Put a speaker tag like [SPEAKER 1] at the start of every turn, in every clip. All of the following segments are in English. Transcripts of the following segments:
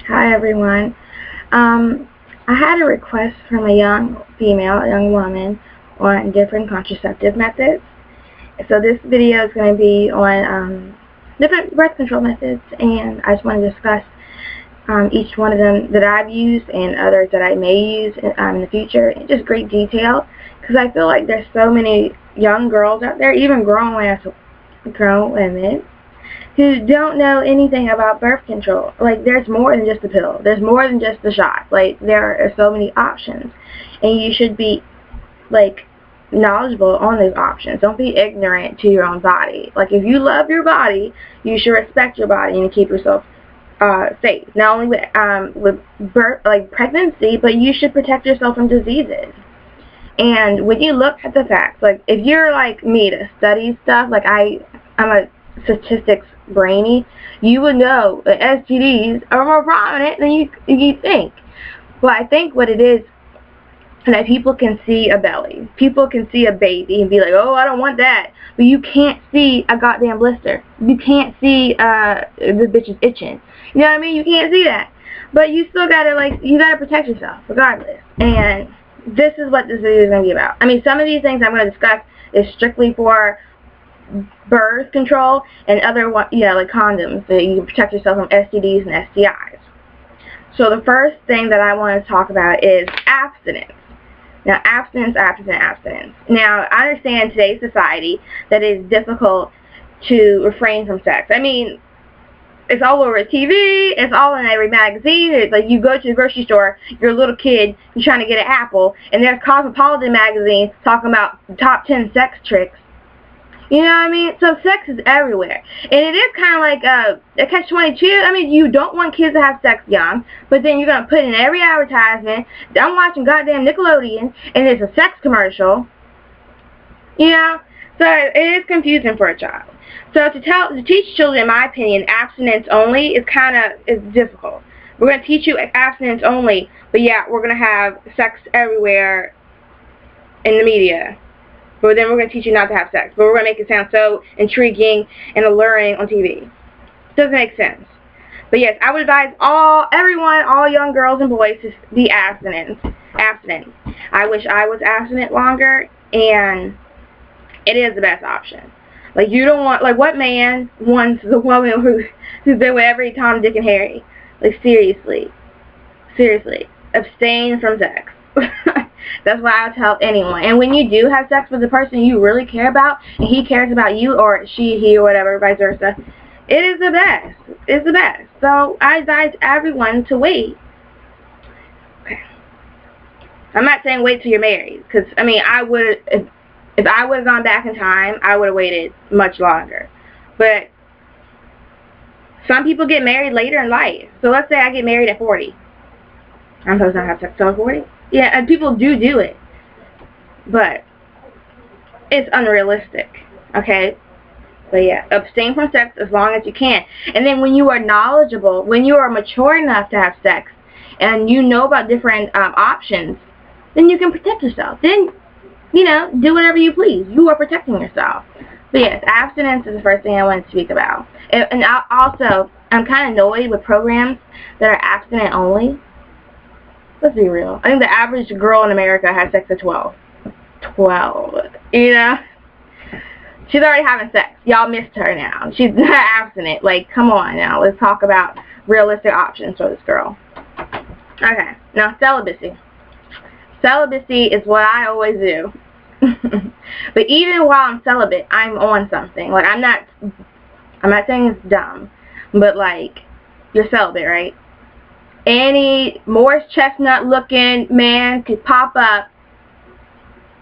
[SPEAKER 1] Hi everyone. I had a request from a young female, a young woman, on different contraceptive methods. So this video is going to be on different birth control methods, and I just want to discuss each one of them that I've used and others that I may use in the future in just great detail, because I feel like there's so many young girls out there, even grown women, who don't know anything about birth control. Like, there's more than just the pill. There's more than just the shot. Like, there are so many options, and you should be, like, knowledgeable on those options. Don't be ignorant to your own body. Like, if you love your body, you should respect your body and keep yourself safe. Not only with birth, like pregnancy, but you should protect yourself from diseases. And when you look at the facts, like, if you're like me to study stuff, like I'm a statistics brainy, you would know that STDs are more prominent than you think. Well, I think what it is that people can see a belly, people can see a baby and be like, oh, I don't want that, but you can't see a goddamn blister. You can't see the bitch is itching. You know what I mean? You can't see that, but you still gotta, like, you gotta protect yourself regardless. And this is what this video is gonna be about. I mean, some of these things I'm gonna discuss is strictly for birth control, and other, like condoms, that you can protect yourself from STDs and STIs. So the first thing that I want to talk about is abstinence. Now, abstinence. Now, I understand today's society that it is difficult to refrain from sex. I mean, it's all over TV, it's all in every magazine. It's like you go to the grocery store, you're a little kid, you're trying to get an apple, and there's Cosmopolitan magazine talking about top 10 sex tricks. You know what I mean? So sex is everywhere. And it is kind of like a catch-22. I mean, you don't want kids to have sex young, but then you're going to put in every advertisement. I'm watching goddamn Nickelodeon, and it's a sex commercial. You know? So it is confusing for a child. So to teach children, in my opinion, abstinence only is difficult. We're going to teach you abstinence only, but yeah, we're going to have sex everywhere in the media. But then we're going to teach you not to have sex. But we're going to make it sound so intriguing and alluring on TV. Doesn't make sense. But yes, I would advise all young girls and boys to be abstinent. I wish I was abstinent longer, and it is the best option. Like, you don't want, like, what man wants the woman who's been with every Tom, Dick, and Harry? Like, seriously, abstain from sex. That's what I would tell anyone. And when you do have sex with the person you really care about, and he cares about you, or she, he, or whatever, vice versa, it is the best. It's the best. So I advise everyone to wait. Okay. I'm not saying wait till you're married, because, I mean, I would, if I would have gone back in time, I would have waited much longer. But some people get married later in life. So let's say I get married at 40. I'm supposed to not have sex until 40? Yeah, and people do it, but it's unrealistic, okay? But yeah, abstain from sex as long as you can. And then when you are knowledgeable, when you are mature enough to have sex, and you know about different options, then you can protect yourself. Then, do whatever you please. You are protecting yourself. But yes, abstinence is the first thing I want to speak about. And also, I'm kind of annoyed with programs that are abstinent only. Let's be real. I think the average girl in America has sex at 12. 12. You know? She's already having sex. Y'all missed her now. She's not abstinent. Like, come on now. Let's talk about realistic options for this girl. Okay. Now, celibacy. Celibacy is what I always do. But even while I'm celibate, I'm on something. Like, I'm not saying it's dumb. But, like, you're celibate, right? Any Morris Chestnut looking man could pop up.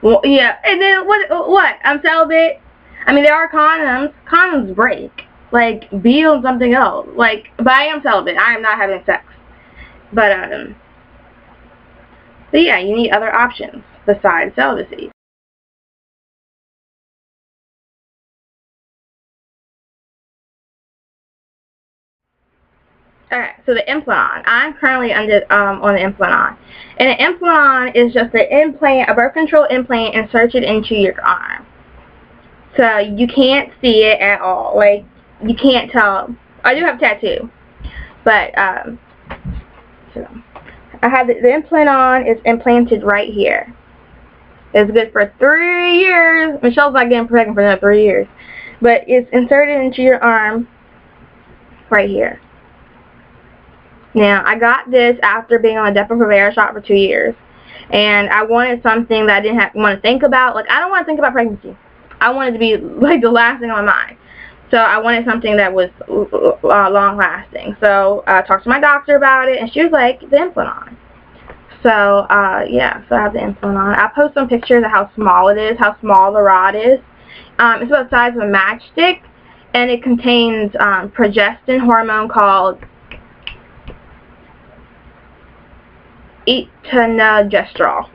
[SPEAKER 1] Well, yeah, and then what? I'm celibate. I mean, there are condoms. Condoms break. Like, be on something else. Like, but I am celibate. I am not having sex. But yeah, you need other options besides celibacy. Alright, so the Implanon. I'm currently on the Implanon. And an Implanon is just an implant, a birth control implant, inserted into your arm. So you can't see it at all. Like, you can't tell. I do have a tattoo. But to them. I have the Implanon is implanted right here. It's good for 3 years. Michelle's not getting pregnant for another 3 years. But it's inserted into your arm right here. Now, I got this after being on a Depo-Provera shot for 2 years. And I wanted something that I didn't want to think about. Like, I don't want to think about pregnancy. I wanted to be, like, the last thing on my mind. So I wanted something that was long-lasting. So I talked to my doctor about it, and she was like, the Implanon. So, yeah, so I have the Implanon. I'll post some pictures of how small it is, how small the rod is. It's about the size of a matchstick, and it contains progestin hormone called etonogestrel.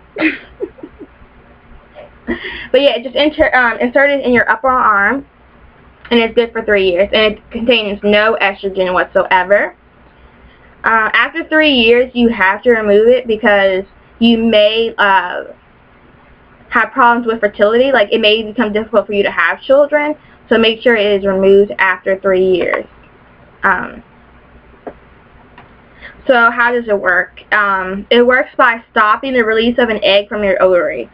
[SPEAKER 1] But yeah, just inserted in your upper arm, and it's good for 3 years, and it contains no estrogen whatsoever. After 3 years, you have to remove it because you may have problems with fertility. Like, it may become difficult for you to have children, so make sure it is removed after 3 years. So how does it work? It works by stopping the release of an egg from your ovary.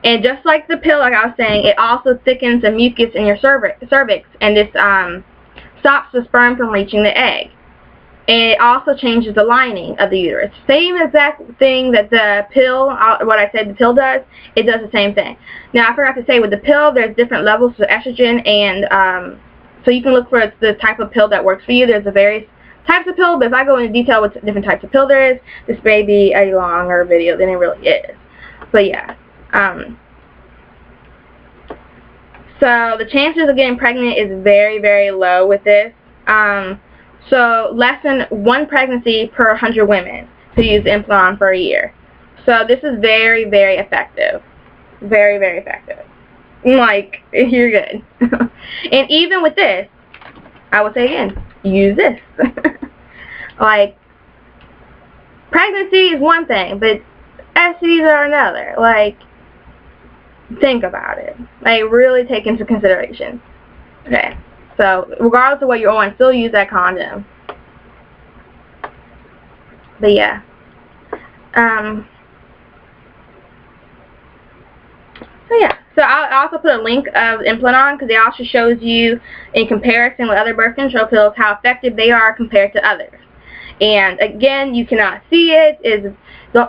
[SPEAKER 1] And just like the pill, like I was saying, it also thickens the mucus in your cervix, and this stops the sperm from reaching the egg. And it also changes the lining of the uterus. Same exact thing that the pill, what I said the pill does, it does the same thing. Now, I forgot to say, with the pill, there's different levels of estrogen, and so you can look for the type of pill that works for you. There's a various types of pill, but if I go into detail what different types of pill there is, this may be a longer video than it really is. But yeah. So the chances of getting pregnant is very, very low with this. So less than 1 pregnancy per 100 women who use Implanon for a year. So this is very, very effective. Very, very effective. Like, you're good. And even with this, I would say again, use this. Like, pregnancy is one thing, but STDs are another. Like, think about it. Like, really take into consideration. Okay. So, regardless of what you're on, still use that condom. But yeah. So yeah. So I'll also put a link of Implanon because it also shows you, in comparison with other birth control pills, how effective they are compared to others. And again, you cannot see it.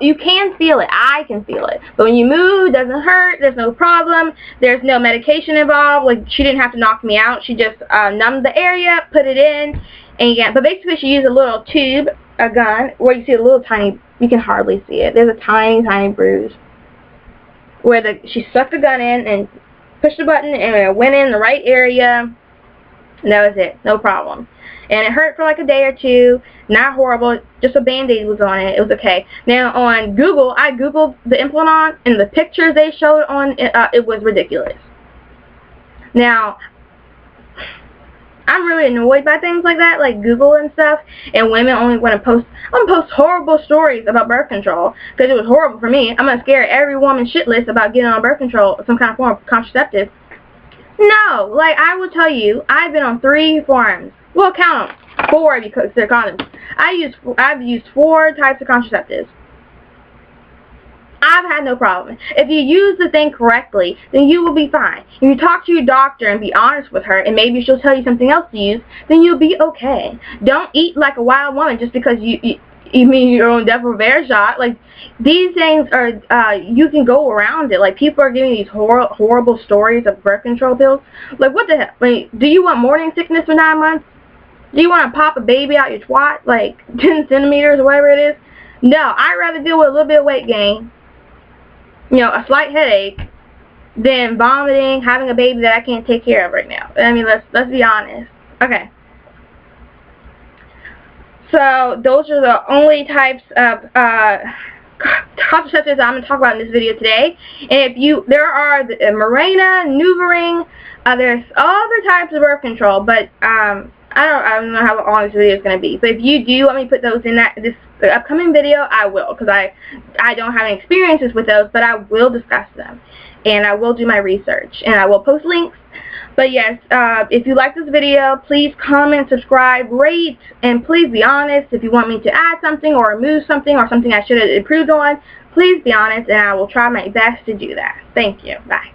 [SPEAKER 1] You can feel it. I can feel it. But when you move, it doesn't hurt. There's no problem. There's no medication involved. Like, she didn't have to knock me out. She just numbed the area, put it in, and yeah. But basically, she used a little tube, a gun, where you see a little tiny. You can hardly see it. There's a tiny, tiny bruise where she stuck the gun in and pushed the button, and it went in the right area. And that was it. No problem. And it hurt for like a day or two. Not horrible. Just a Band-Aid was on it. It was okay. Now on Google, I Googled the Implanon, and the pictures they showed on it, it was ridiculous. Now, I'm really annoyed by things like that, like Google and stuff, and women only want to post, I'm going to post horrible stories about birth control, because it was horrible for me. I'm going to scare every woman shitless about getting on birth control, some kind of form of contraceptive. No, like, I will tell you, I've been on 3 forms. Well, count them. 4 if you consider condoms. I've used 4 types of contraceptives. I've had no problem. If you use the thing correctly, then you will be fine. If you talk to your doctor and be honest with her, and maybe she'll tell you something else to use, then you'll be okay. Don't eat like a wild woman just because you mean your own Depo-Provera shot. Like, these things are, you can go around it. Like, people are giving these horrible stories of birth control pills. Like, what the hell? Like, do you want morning sickness for 9 months? Do you want to pop a baby out your twat, like 10 centimeters or whatever it is? No, I'd rather deal with a little bit of weight gain, you know, a slight headache, than vomiting, having a baby that I can't take care of right now. I mean, let's be honest. Okay. So those are the only types of contraceptives I'm going to talk about in this video today. And there are the Mirena, NuvaRing, there's other types of birth control, but I don't know how long this video is going to be. But if you do want me to put those in this upcoming video, I will, because I don't have any experiences with those, but I will discuss them, and I will do my research, and I will post links. But yes, if you like this video, please comment, subscribe, rate, and please be honest. If you want me to add something or remove something or something I should have improved on, please be honest, and I will try my best to do that. Thank you. Bye.